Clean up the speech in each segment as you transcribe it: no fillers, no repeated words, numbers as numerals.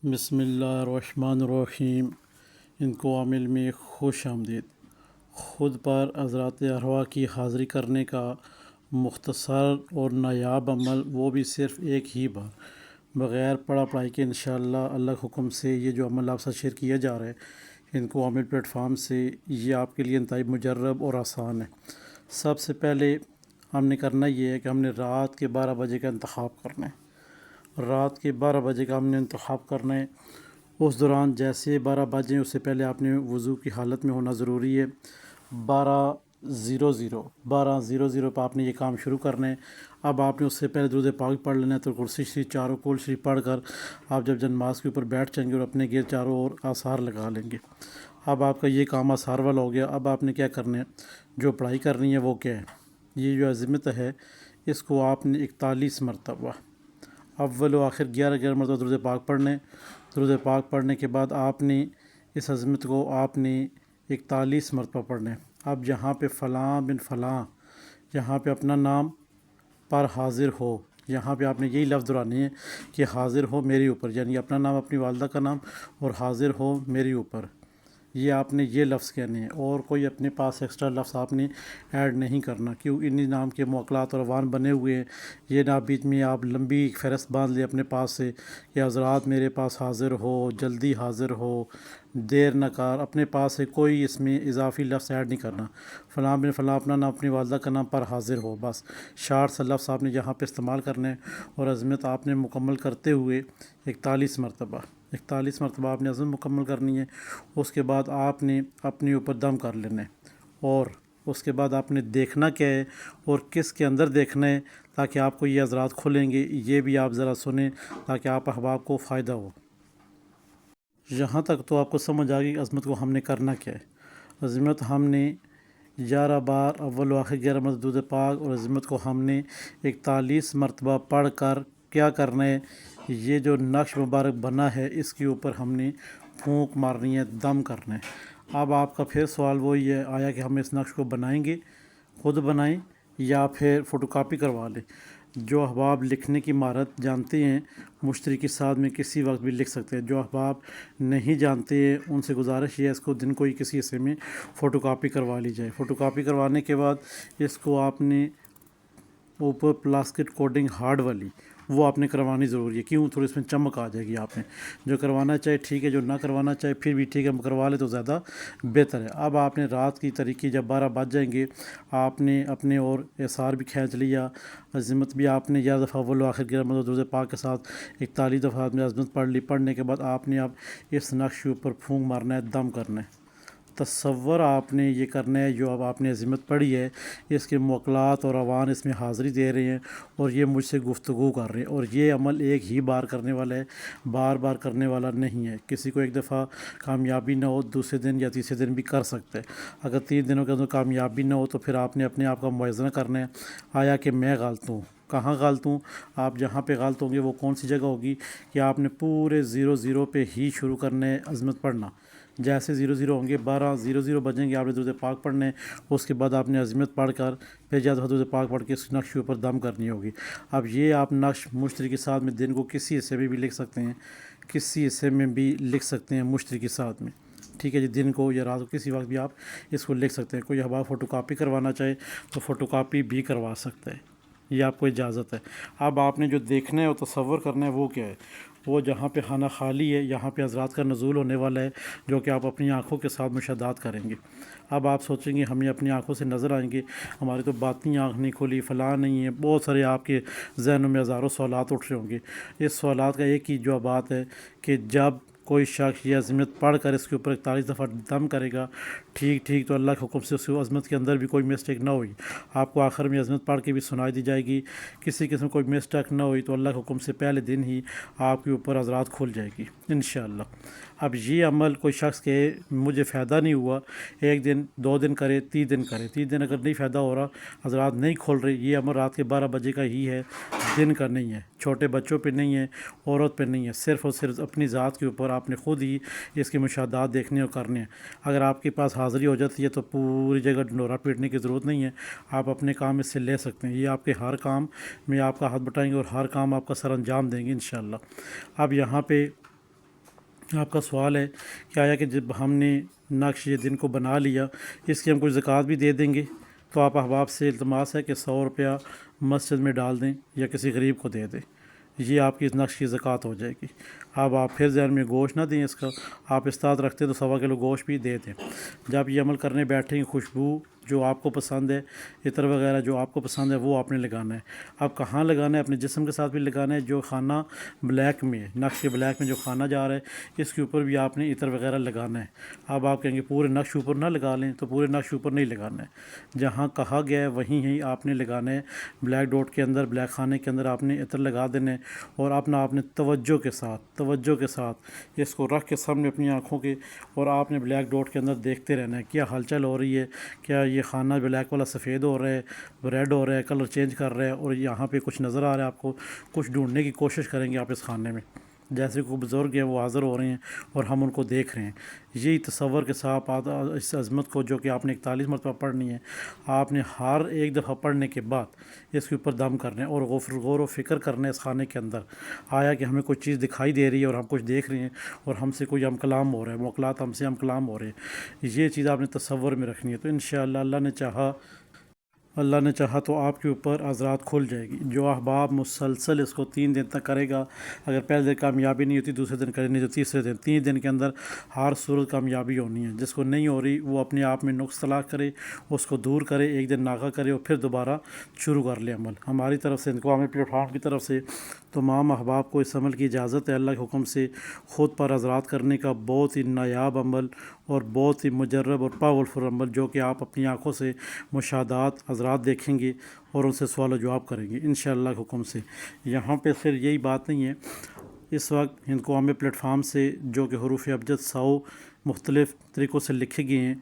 بسم اللہ الرحمن الرحیم۔ ان کو عامل میں خوش آمدید۔ خود پر حضرات ارواح کی حاضری کرنے کا مختصر اور نایاب عمل، وہ بھی صرف ایک ہی بار، بغیر پڑھا پڑھائی کے انشاءاللہ اللہ کے حکم سے یہ جو عمل آپ سے شیئر کیا جا رہا ہے ان کو عامل پلیٹ فارم سے، یہ آپ کے لیے انتہائی مجرب اور آسان ہے۔ سب سے پہلے ہم نے کرنا یہ ہے کہ ہم نے رات کے 12 بجے کا انتخاب کرنا ہے۔ رات کے 12 بجے کا ہم نے انتخاب کرنا ہے۔ اس دوران جیسے 12 بجیں اس سے پہلے آپ نے وضو کی حالت میں ہونا ضروری ہے۔ 12:00 پہ آپ نے یہ کام شروع کرنا ہے۔ اب آپ نے اس سے پہلے درود پاک پڑھ لینا ہے، تو کرسی شریف چاروں کول شریف پڑھ کر آپ جب نماز کے اوپر بیٹھ جائیں گے اور اپنے گیر چاروں اور آثار لگا لیں گے۔ اب آپ کا یہ کام آثار والا ہو گیا۔ اب آپ نے کیا کرنا ہے، جو پڑھائی کرنی ہے وہ کیا ہے، یہ جو عظمت ہے اس کو آپ نے 41 مرتبہ اول و آخر 11 مرتبہ درود پاک پڑھنے۔ درود پاک پڑھنے کے بعد آپ نے اس عظمت کو آپ نے 41 مرتبہ پڑھنا ہے۔ اب جہاں پہ فلاں بن فلاں، جہاں پہ اپنا نام پر حاضر ہو، یہاں پہ آپ نے یہی لفظ دہرانے ہیں کہ حاضر ہو میرے اوپر، یعنی اپنا نام، اپنی والدہ کا نام، اور حاضر ہو میرے اوپر، یہ آپ نے یہ لفظ کہنے ہیں، اور کوئی اپنے پاس ایکسٹرا لفظ آپ نے ایڈ نہیں کرنا، کیوں انہی نام کے موکلات اور عنوان بنے ہوئے ہیں۔ یہ نہ بیچ میں آپ لمبی فہرست باندھ لیں اپنے پاس سے کہ حضرات میرے پاس حاضر ہو، جلدی حاضر ہو، دیر نہ کر، اپنے پاس سے کوئی اس میں اضافی لفظ ایڈ نہیں کرنا۔ فلاں بن فلاں اپنا نام، اپنی والدہ کا نام پر حاضر ہو، بس شارٹ سا لفظ آپ نے یہاں پہ استعمال کرنا ہے۔ اور عظمت آپ نے مکمل کرتے ہوئے 41 مرتبہ آپ نے عظمت مکمل کرنی ہے۔ اس کے بعد آپ نے اپنے اوپر دم کر لینا ہے، اور اس کے بعد آپ نے دیکھنا کیا ہے اور کس کے اندر دیکھنا ہے، تاکہ آپ کو یہ حضرات کھلیں گے، یہ بھی آپ ذرا سنیں تاکہ آپ احباب کو فائدہ ہو۔ یہاں تک تو آپ کو سمجھ آ گئی عظمت کو ہم نے کرنا کیا ہے۔ عظمت ہم نے 11 بار اول و آخر 11 مرتبہ درود پاک، اور عظمت کو ہم نے 41 مرتبہ پڑھ کر کیا کرنا ہے، یہ جو نقش مبارک بنا ہے اس کے اوپر ہم نے پھونک مارنی ہے، دم کرنا ہے۔ اب آپ کا پھر سوال وہی ہے آیا کہ ہم اس نقش کو بنائیں گے، خود بنائیں یا پھر فوٹو کاپی کروا لیں۔ جو احباب لکھنے کی مہارت جانتے ہیں مشتری کے ساتھ میں کسی وقت بھی لکھ سکتے ہیں، جو احباب نہیں جانتے ہیں ان سے گزارش یہ ہے اس کو دن کو ہی کسی حصے میں فوٹو کاپی کروا لی جائے۔ فوٹو کاپی کروانے کے بعد اس کو آپ نے اوپر پلاسٹک کوٹنگ ہارڈ والی وہ آپ نے کروانی ضروری ہے، کیوں، تھوڑی اس میں چمک آ جائے گی۔ آپ نے جو کروانا چاہے ٹھیک ہے، جو نہ کروانا چاہے پھر بھی ٹھیک ہے، کروا لے تو زیادہ بہتر ہے۔ اب آپ نے رات کی طریقے جب 12 بج جائیں گے آپ نے اپنے اور اثار بھی کھینچ لیا، عظمت بھی آپ نے 11 دفعہ اول و آخر 11 مرتبہ درود پاک کے ساتھ 41 دفعہ آپ نے عظمت پڑھ لی۔ پڑھنے کے بعد آپ نے اب اس نقش کے اوپر پھونک مارنا ہے، دم کرنا ہے۔ تصور آپ نے یہ کرنا ہے، جو اب آپ نے عظمت پڑھی ہے اس کے موکلات اور عوان اس میں حاضری دے رہے ہیں اور یہ مجھ سے گفتگو کر رہے ہیں، اور یہ عمل ایک ہی بار کرنے والا ہے، بار بار کرنے والا نہیں ہے۔ کسی کو ایک دفعہ کامیابی نہ ہو دوسرے دن یا تیسرے دن بھی کر سکتا ہے۔ اگر 3 دنوں کے اندر کامیابی نہ ہو تو پھر آپ نے اپنے آپ کا موازنہ کرنا ہے، آیا کہ میں غلط ہوں، کہاں غلط ہوں۔ آپ جہاں پہ غلط ہوں گے وہ کون سی جگہ ہوگی کہ آپ نے پورے 0 پہ ہی شروع کرنا ہے عظمت پڑھنا۔ جیسے 0 ہوں گے، 12:00 بجیں گے، آپ نے درود پاک پڑھنے، اس کے بعد آپ نے عظمت پڑھ کر پھر زیادہ درود پاک پڑھ کے اس نقش کے اوپر دم کرنی ہوگی۔ اب یہ آپ نقش مشتری کے ساتھ میں دن کو کسی حصے میں بھی لکھ سکتے ہیں، کسی حصے میں بھی لکھ سکتے ہیں مشتری کے ساتھ میں، ٹھیک ہے جی، دن کو یا رات کو کسی وقت بھی آپ اس کو لکھ سکتے ہیں۔ کوئی احباب فوٹو کاپی کروانا چاہے تو فوٹو کاپی بھی کروا سکتا ہے، یہ آپ کو اجازت ہے۔ اب آپ نے جو دیکھنا ہے اور تصور کرنا ہے وہ کیا ہے، وہ جہاں پہ خانہ خالی ہے یہاں پہ حضرات کا نزول ہونے والا ہے، جو کہ آپ اپنی آنکھوں کے ساتھ مشاہدات کریں گے۔ اب آپ سوچیں گے ہمیں اپنی آنکھوں سے نظر آئیں گے، ہماری تو باطنی آنکھ نہیں کھلی، فلاں نہیں ہے، بہت سارے آپ کے ذہنوں میں ہزاروں سوالات اٹھ رہے ہوں گے۔ اس سوالات کا ایک ہی جو بات ہے کہ جب کوئی شخص یہ عظمت پڑھ کر اس کے اوپر 41 دفعہ دم کرے گا ٹھیک تو اللہ کے حکم سے اس عظمت کے اندر بھی کوئی مسٹیک نہ ہوئی، آپ کو آخر میں عظمت پڑھ کے بھی سنائی دی جائے گی، کسی قسم کوئی مسٹیک نہ ہوئی تو اللہ کے حکم سے پہلے دن ہی آپ کے اوپر حضرات کھل جائے گی انشاءاللہ۔ اب یہ عمل کوئی شخص کہ مجھے فائدہ نہیں ہوا، 1 دن 2 دن کرے، 3 دن کرے، 3 دن اگر نہیں فائدہ ہو رہا، حضرات نہیں کھول رہے، یہ عمل رات کے 12 بجے کا ہی ہے، دن کا نہیں ہے، چھوٹے بچوں پہ نہیں ہے، عورت پہ نہیں ہے، صرف اور صرف اپنی ذات کے اوپر آپ نے خود ہی اس کے مشاہدات دیکھنے اور کرنے ہیں۔ اگر آپ کے پاس حاضری ہو جاتی ہے تو پوری جگہ ڈنڈورا پیٹنے کی ضرورت نہیں ہے، آپ اپنے کام اس سے لے سکتے ہیں، یہ آپ کے ہر کام میں آپ کا ہاتھ بٹائیں گے اور ہر کام آپ کا سر انجام دیں گے انشاءاللہ۔ اب یہاں پہ آپ کا سوال ہے کہ آیا کہ جب ہم نے نقش یہ دن کو بنا لیا اس کی ہم کچھ زکوٰۃ بھی دے دیں گے؟ تو آپ احباب سے التماس ہے کہ 100 روپیہ مسجد میں ڈال دیں یا کسی غریب کو دے دیں، یہ آپ کی اس نقش کی زکوٰۃ ہو جائے گی۔ اب آپ پھر ذہن میں گوشت نہ دیں اس کا، آپ استاد رکھتے ہیں تو 1.25 کلو گوشت بھی دے دیں۔ جب یہ عمل کرنے بیٹھیں، خوشبو جو آپ کو پسند ہے، عطر وغیرہ جو آپ کو پسند ہے وہ آپ نے لگانا ہے۔ اب کہاں لگانا ہے؟ اپنے جسم کے ساتھ بھی لگانا ہے، جو خانہ بلیک میں ہے، نقش بلیک میں جو خانہ جا رہا ہے اس کے اوپر بھی آپ نے عطر وغیرہ لگانا ہے۔ اب آپ کہیں گے پورے نقش اوپر نہ لگا لیں، تو پورے نقش اوپر نہیں لگانا ہے، جہاں کہا گیا ہے وہیں ہی آپ نے لگانا ہے۔ بلیک ڈاٹ کے اندر، بلیک خانے کے اندر آپ نے عطر لگا دینا ہے، اور اپنا آپ نے توجہ کے ساتھ اس کو رکھ کے سامنے اپنی آنکھوں کے، اور آپ نے بلیک ڈاٹ کے اندر دیکھتے رہنا ہے کیا ہلچل ہو رہی ہے، کیا یہ خانہ بلیک والا سفید ہو رہا ہے، ریڈ ہو رہا ہے، کلر چینج کر رہا ہے، اور یہاں پہ کچھ نظر آ رہا ہے آپ کو، کچھ ڈھونڈنے کی کوشش کریں گے آپ اس خانے میں، جیسے کوئی بزرگ ہیں وہ حاضر ہو رہے ہیں اور ہم ان کو دیکھ رہے ہیں۔ یہی تصور کے ساتھ اس عظمت کو جو کہ آپ نے 41 مرتبہ پڑھنی ہے، آپ نے ہر ایک دفعہ پڑھنے کے بعد اس کے اوپر دم کرنا ہے اور غور و فکر کرنا ہے اس خانے کے اندر، آیا کہ ہمیں کوئی چیز دکھائی دے رہی ہے اور ہم کچھ دیکھ رہے ہیں اور ہم سے کوئی ہم کلام ہو رہا ہے، موکلات ہم سے ہم کلام ہو رہے ہیں، یہ چیز آپ نے تصور میں رکھنی ہے۔ تو انشاءاللہ اللہ نے چاہا تو آپ کے اوپر عضرات کھل جائے گی۔ جو احباب مسلسل اس کو 3 دن تک کرے گا، اگر پہلے دن کامیابی نہیں ہوتی دوسرے دن کرے، نہیں تو تیسرے دن، 3 دن کے اندر ہر صورت کامیابی ہونی ہے۔ جس کو نہیں ہو رہی وہ اپنے آپ میں نقص تلاش کرے، اس کو دور کرے، ایک دن ناغہ کرے اور پھر دوبارہ شروع کر لے عمل۔ ہماری طرف سے، انقوامی پلیٹ فارم کی طرف سے تمام احباب کو اس عمل کی اجازت ہے، اللہ کے حکم سے خود پر عضرات کرنے کا بہت ہی نایاب عمل اور بہت ہی مجرب اور پاورفل عمل، جو کہ آپ اپنی آنکھوں سے مشاہدات حضرات دیکھیں گے اور ان سے سوال و جواب کریں گے انشاءاللہ کے حکم سے۔ یہاں پہ صرف یہی بات نہیں ہے، اس وقت ہند قومی پلیٹ فارم سے جو کہ حروف ابجد 100 مختلف طریقوں سے لکھے گئے ہیں،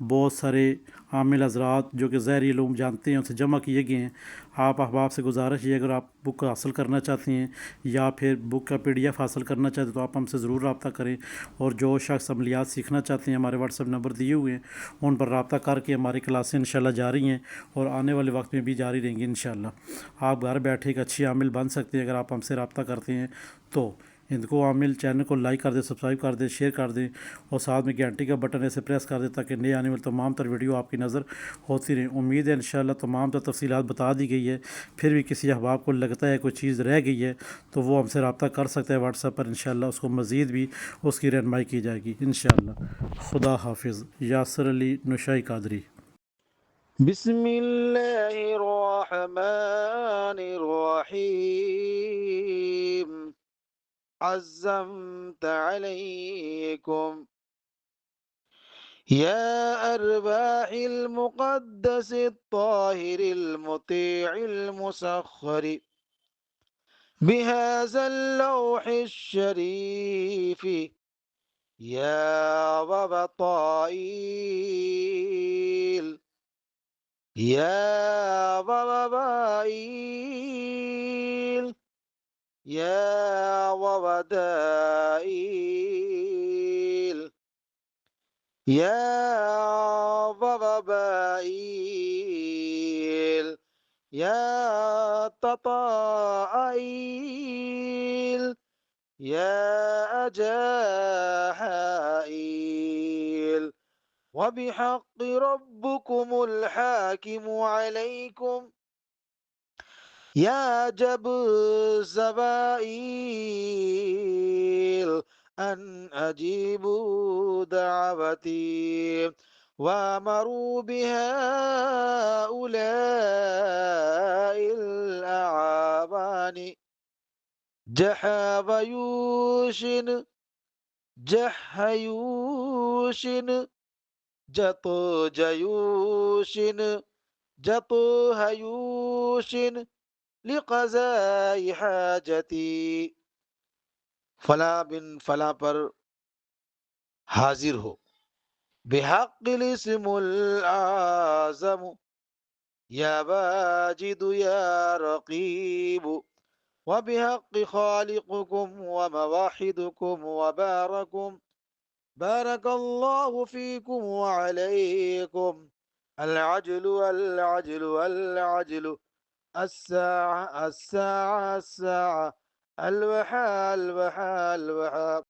بہت سارے عامل حضرات جو کہ ظاہری علوم جانتے ہیں ان سے جمع کیے گئے ہیں۔ آپ احباب سے گزارش یہ، اگر آپ بک حاصل کرنا چاہتے ہیں یا پھر بک کا PDF حاصل کرنا چاہتے ہیں تو آپ ہم سے ضرور رابطہ کریں، اور جو شخص عملیات سیکھنا چاہتے ہیں ہمارے واٹس ایپ نمبر دیے ہوئے ہیں ان پر رابطہ کر کے ہماری کلاسیں انشاءاللہ جاری ہیں اور آنے والے وقت میں بھی جاری رہیں گی انشاءاللہ۔ آپ گھر بیٹھے ایک اچھی عامل بن سکتے ہیں اگر آپ ہم سے رابطہ کرتے ہیں تو۔ ہند کو عامل چینل کو لائک کر دیں، سبسکرائب کر دیں، شیئر کر دیں، اور ساتھ میں گھنٹی کا بٹن ایسے پریس کر دیں تاکہ نئے آنے والی تمام تر ویڈیو آپ کی نظر ہوتی رہیں۔ امید ہے انشاءاللہ تمام تر تفصیلات بتا دی گئی ہے۔ پھر بھی کسی احباب کو لگتا ہے کوئی چیز رہ گئی ہے تو وہ ہم سے رابطہ کر سکتا ہے واٹس ایپ پر، انشاءاللہ اس کو مزید بھی اس کی رہنمائی کی جائے گی انشاءاللہ۔ خدا حافظ۔ یاسر علی نشائی قادری۔ بسم اللہ الرحمن الرحیم عزمت علیکم یا ارواح المقدس الطاہر المطیع المسخر بهذا اللوح الشریف یا وبطائل يا وبائل يا وبدائل يا وبائل يا تطائل يا أجائل وبحق ربكم الحاكم عليكم يا جب زبائيل أن أجيبوا دعوتي وامروا بهؤلاء الأعوان جحيوش جطو جيوش جطو هيوش لقضاء حاجتی، فلاں بن فلاں پر حاضر ہو، بحق الاسم العظم یا واجد یا رقیب، وبحق خالقكم ومواحدكم وباركم بارك الله فيكم وعليكم العجل العجل العجل الساعة الساعة الساعة الوحى الوحى الوحى